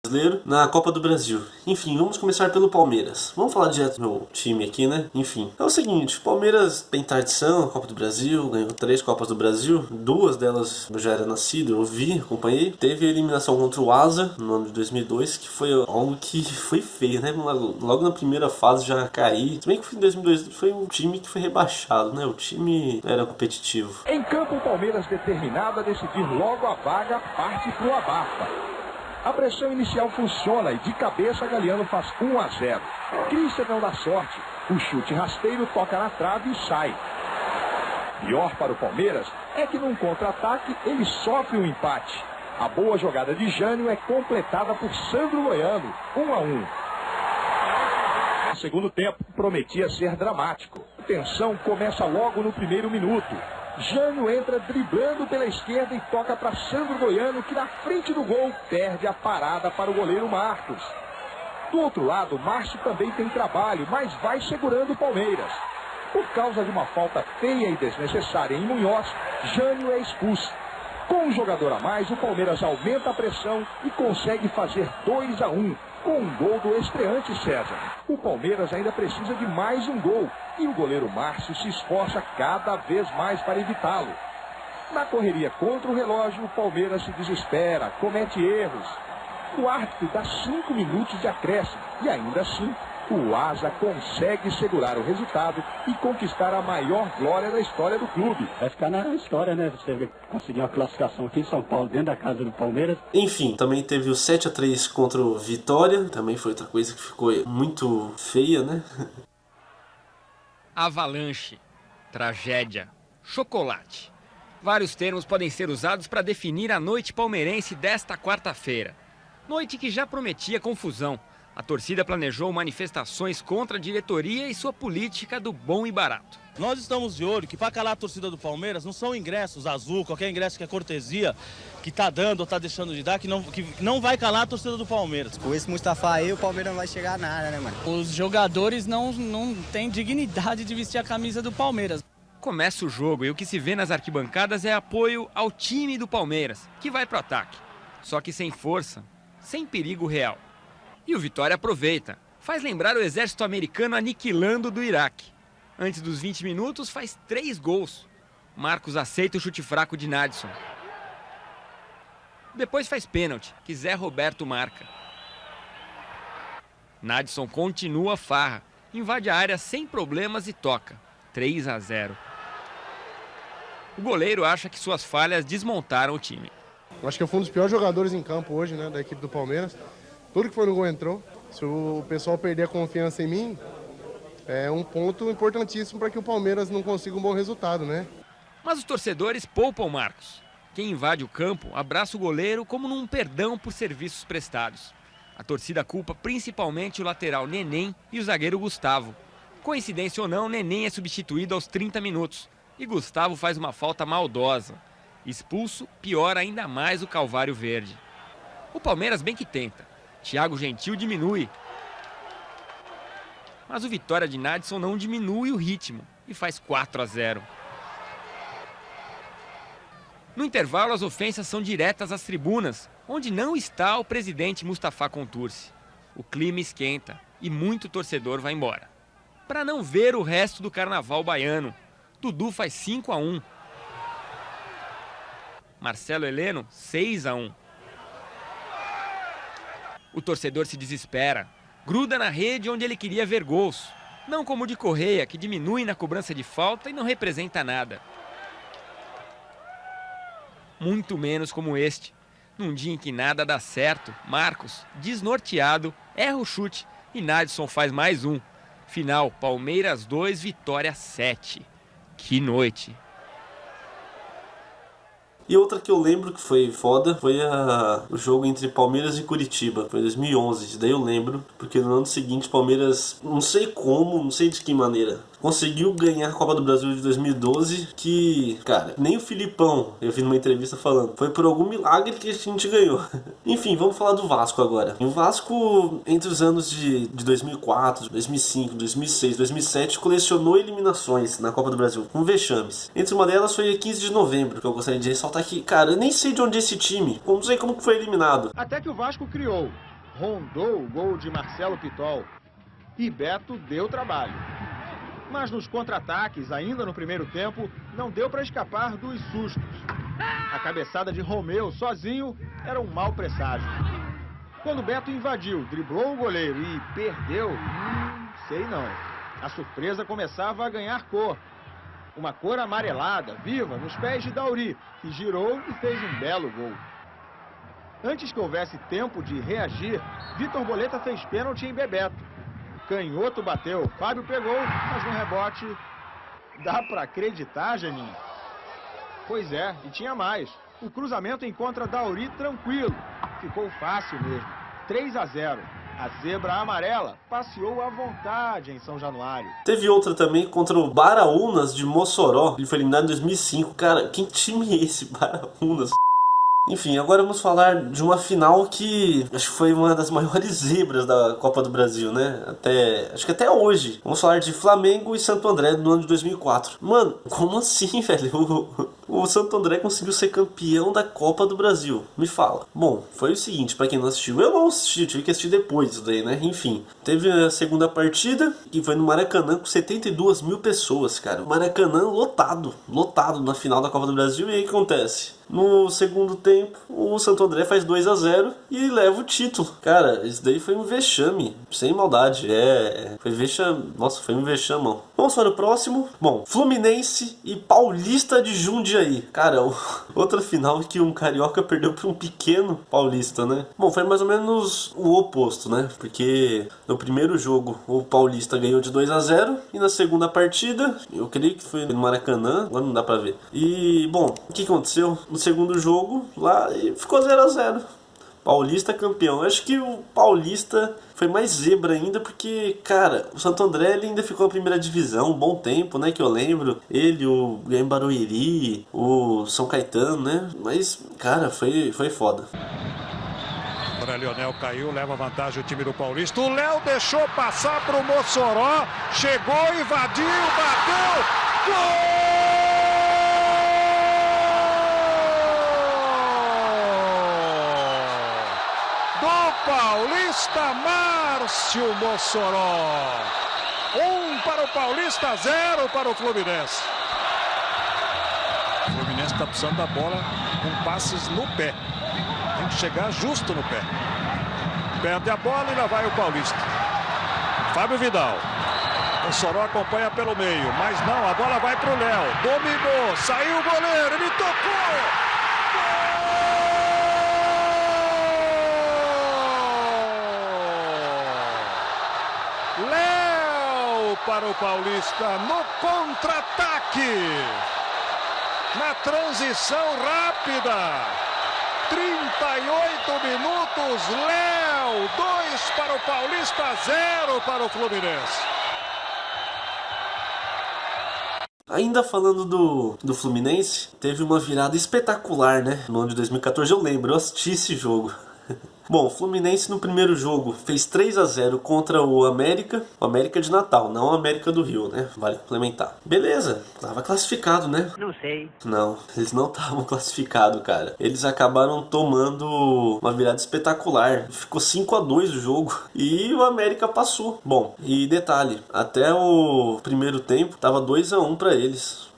Brasileiro na Copa do Brasil. Enfim, vamos começar pelo Palmeiras. Vamos falar direto do meu time aqui, né? Enfim, é o seguinte, o Palmeiras tem tradição na Copa do Brasil, ganhou 3 Copas do Brasil, 2 delas eu já era nascido, eu vi, acompanhei. Teve a eliminação contra o Asa no ano de 2002, que foi algo que foi feio, né? Logo na primeira fase já caí. Se bem que em 2002 foi um time que foi rebaixado, né? O time era competitivo. Em campo, o Palmeiras, determinado a decidir logo a vaga, parte pro abafa. A pressão inicial funciona e de cabeça Galeano faz 1-0. Christian não dá sorte. O chute rasteiro toca na trave e sai. Pior para o Palmeiras é que num contra-ataque ele sofre um empate. A boa jogada de Jânio é completada por Sandro Goiano, 1-1. O segundo tempo prometia ser dramático. A tensão começa logo no primeiro minuto. Jânio entra driblando pela esquerda e toca para Sandro Goiano, que na frente do gol perde a parada para o goleiro Marcos. Do outro lado, Márcio também tem trabalho, mas vai segurando o Palmeiras. Por causa de uma falta feia e desnecessária em Munhoz, Jânio é expulso. Com um jogador a mais, o Palmeiras aumenta a pressão e consegue fazer 2-1. Com um gol do estreante César. O Palmeiras ainda precisa de mais um gol. E o goleiro Márcio se esforça cada vez mais para evitá-lo. Na correria contra o relógio, o Palmeiras se desespera, comete erros. O árbitro dá 5 minutos de acréscimo. E ainda assim, o Asa consegue segurar o resultado e conquistar a maior glória da história do clube. Vai ficar na história, né? Você conseguir uma classificação aqui em São Paulo, dentro da casa do Palmeiras. Enfim, também teve o 7-3 contra o Vitória. Também foi outra coisa que ficou muito feia, né? Avalanche, tragédia, chocolate. Vários termos podem ser usados para definir a noite palmeirense desta quarta-feira. Noite que já prometia confusão. A torcida planejou manifestações contra a diretoria e sua política do bom e barato. Nós estamos de olho que para calar a torcida do Palmeiras não são ingressos azul, qualquer ingresso que é cortesia, que tá dando ou tá deixando de dar, que não vai calar a torcida do Palmeiras. Com esse Mustafa aí, o Palmeiras não vai chegar a nada, né, mano? Os jogadores não têm dignidade de vestir a camisa do Palmeiras. Começa o jogo e o que se vê nas arquibancadas é apoio ao time do Palmeiras, que vai pro ataque. Só que sem força, sem perigo real. E o Vitória aproveita, faz lembrar o exército americano aniquilando do Iraque. Antes dos 20 minutos, faz 3 gols. Marcos aceita o chute fraco de Nadson. Depois faz pênalti, que Zé Roberto marca. Nadson continua a farra, invade a área sem problemas e toca. 3-0. O goleiro acha que suas falhas desmontaram o time. Acho que eu fui um dos piores jogadores em campo hoje, né, da equipe do Palmeiras. Tudo que foi no gol entrou. Se o pessoal perder a confiança em mim, é um ponto importantíssimo para que o Palmeiras não consiga um bom resultado, né? Mas os torcedores poupam Marcos. Quem invade o campo abraça o goleiro como num perdão por serviços prestados. A torcida culpa principalmente o lateral Neném e o zagueiro Gustavo. Coincidência ou não, Neném é substituído aos 30 minutos e Gustavo faz uma falta maldosa. Expulso, piora ainda mais o Calvário Verde. O Palmeiras bem que tenta. Thiago Gentil diminui. Mas o Vitória de Nadson não diminui o ritmo e faz 4-0. No intervalo, as ofensas são diretas às tribunas, onde não está o presidente Mustafa Contursi. O clima esquenta e muito torcedor vai embora. Para não ver o resto do carnaval baiano, Dudu faz 5-1. Marcelo Heleno, 6-1. O torcedor se desespera, gruda na rede onde ele queria ver gols. Não como o de Correia, que diminui na cobrança de falta e não representa nada. Muito menos como este. Num dia em que nada dá certo, Marcos, desnorteado, erra o chute e Nadson faz mais um. Final, Palmeiras 2, Vitória 7. Que noite! E outra que eu lembro que foi foda foi o jogo entre Palmeiras e Curitiba. Foi em 2011, isso daí eu lembro. Porque no ano seguinte Palmeiras, não sei como, não sei de que maneira, conseguiu ganhar a Copa do Brasil de 2012. Que, cara, nem o Filipão, eu vi numa entrevista falando, foi por algum milagre que a gente ganhou. Enfim, vamos falar do Vasco agora. O Vasco, entre os anos de 2004, 2005, 2006, 2007, colecionou eliminações na Copa do Brasil, com vexames. Entre uma delas foi a 15 de novembro, que eu gostaria de ressaltar aqui. Cara, eu nem sei de onde é esse time, não sei como que foi eliminado. Até que o Vasco criou rondou o gol de Marcelo Pitol. E Beto deu trabalho. Mas nos contra-ataques, ainda no primeiro tempo, não deu para escapar dos sustos. A cabeçada de Romeu sozinho era um mau presságio. Quando Beto invadiu, driblou o goleiro e perdeu, sei não. A surpresa começava a ganhar cor. Uma cor amarelada, viva, nos pés de Dauri, que girou e fez um belo gol. Antes que houvesse tempo de reagir, Vitor Boleta fez pênalti em Bebeto. Canhoto bateu, Fábio pegou, mas no rebote... Dá pra acreditar, Janinho? Pois é, e tinha mais. O cruzamento encontra Dauri tranquilo. Ficou fácil mesmo. 3-0. A zebra amarela passeou à vontade em São Januário. Teve outra também contra o Baraunas de Mossoró. Ele foi eliminado em 2005. Cara, que time é esse, Baraunas? Enfim, agora vamos falar de uma final que acho que foi uma das maiores zebras da Copa do Brasil, né? Acho que até hoje. Vamos falar de Flamengo e Santo André no ano de 2004. Mano, como assim, velho? O Santo André conseguiu ser campeão da Copa do Brasil. Me fala. Bom, foi o seguinte, pra quem não assistiu, eu não assisti, tive que assistir depois isso daí, né? Enfim, teve a segunda partida, que foi no Maracanã, com 72 mil pessoas, cara. O Maracanã lotado na final da Copa do Brasil. E aí o que acontece? No segundo tempo, o Santo André faz 2-0 e leva o título. Cara, isso daí foi um vexame, sem maldade. Foi vexame. Nossa, foi um vexamão. Vamos para o próximo. Bom, Fluminense e Paulista de Jundiaí. Cara, outra final que um carioca perdeu para um pequeno paulista, né? Bom, foi mais ou menos o oposto, né? Porque no primeiro jogo o Paulista ganhou de 2-0 e na segunda partida, eu creio que foi no Maracanã, agora não dá pra ver. E, bom, o que aconteceu? No segundo jogo, lá, e ficou 0-0. Paulista campeão. Acho que o Paulista foi mais zebra ainda, porque, cara, o Santo André ele ainda ficou na primeira divisão um bom tempo, né, que eu lembro. Ele, o Guilherme Barueri, o São Caetano, né, mas, cara, foi foda. Agora Lionel caiu, leva vantagem o time do Paulista. O Léo deixou passar pro Mossoró, chegou, invadiu, bateu, gol! Paulista, Márcio Mossoró. 1 para o Paulista, 0 para o Fluminense. O Fluminense está precisando da bola com passes no pé. Tem que chegar justo no pé. Perde a bola e lá vai o Paulista. Fábio Vidal. Mossoró acompanha pelo meio, mas não, a bola vai para o Léo. Dominou, saiu o goleiro, ele tocou. Léo para o Paulista no contra-ataque. Na transição rápida. 38 minutos. Léo, 2 para o Paulista, 0 para o Fluminense. Ainda falando do Fluminense, teve uma virada espetacular, né? No ano de 2014, eu lembro, eu assisti esse jogo. Bom, o Fluminense no primeiro jogo fez 3-0 contra o América de Natal, não o América do Rio, né? Vale complementar. Beleza, tava classificado, né? Não sei. Não, eles não estavam classificados, cara. Eles acabaram tomando uma virada espetacular. Ficou 5-2 o jogo e o América passou. Bom, e detalhe, até o primeiro tempo tava 2-1 pra eles.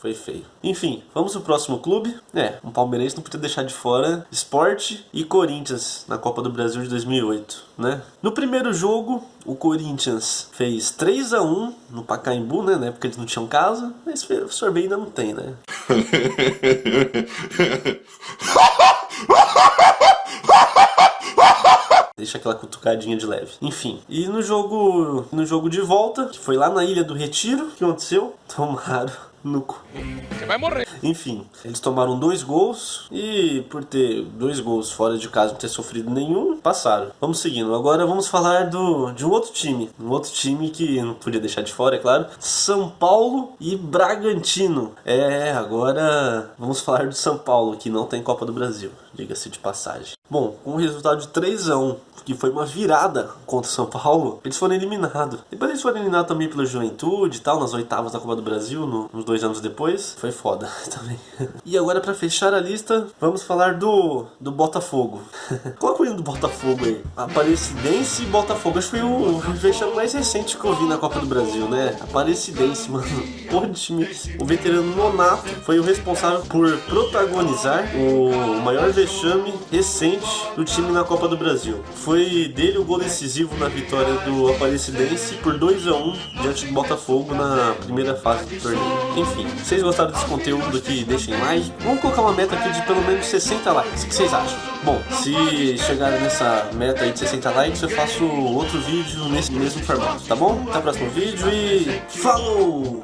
Foi feio. Enfim, vamos pro próximo clube. Um palmeirense não podia deixar de fora Sport e Corinthians na Copa do Brasil de 2008, né? No primeiro jogo, o Corinthians fez 3-1 no Pacaembu, né? Na época eles não tinham casa, mas o sorvete ainda não tem, né? Deixa aquela cutucadinha de leve. Enfim, e no jogo de volta, que foi lá na Ilha do Retiro, o que aconteceu? Tomaram no cu. Você vai morrer. Enfim, eles tomaram 2 gols e por ter 2 gols fora de casa, não ter sofrido nenhum, passaram. Vamos seguindo. Agora vamos falar de um outro time. Um outro time que não podia deixar de fora, é claro. São Paulo e Bragantino. Agora vamos falar do São Paulo, que não tem Copa do Brasil, diga-se de passagem. Bom, com o resultado de 3-1, que foi uma virada contra o São Paulo, eles foram eliminados. Depois eles foram eliminados também pela Juventude e tal, nas oitavas da Copa do Brasil, uns 2 anos depois. Foi foda também. E agora, pra fechar a lista, vamos falar do Botafogo. Coloca o hino do Botafogo aí. Aparecidense e Botafogo. Acho que foi o vexame mais recente que eu vi na Copa do Brasil, né? Aparecidense, mano. Porra de time. O veterano Nonato foi o responsável por protagonizar o maior vexame recente do time na Copa do Brasil. Foi dele o gol decisivo na vitória do Aparecidense por 2-1 diante do Botafogo na primeira fase do torneio. Enfim, se vocês gostaram desse conteúdo aqui, deixem like. Vamos colocar uma meta aqui de pelo menos 60 likes. O que vocês acham? Bom, se chegarem nessa meta aí de 60 likes, eu faço outro vídeo nesse mesmo formato, tá bom? Até o próximo vídeo e falou!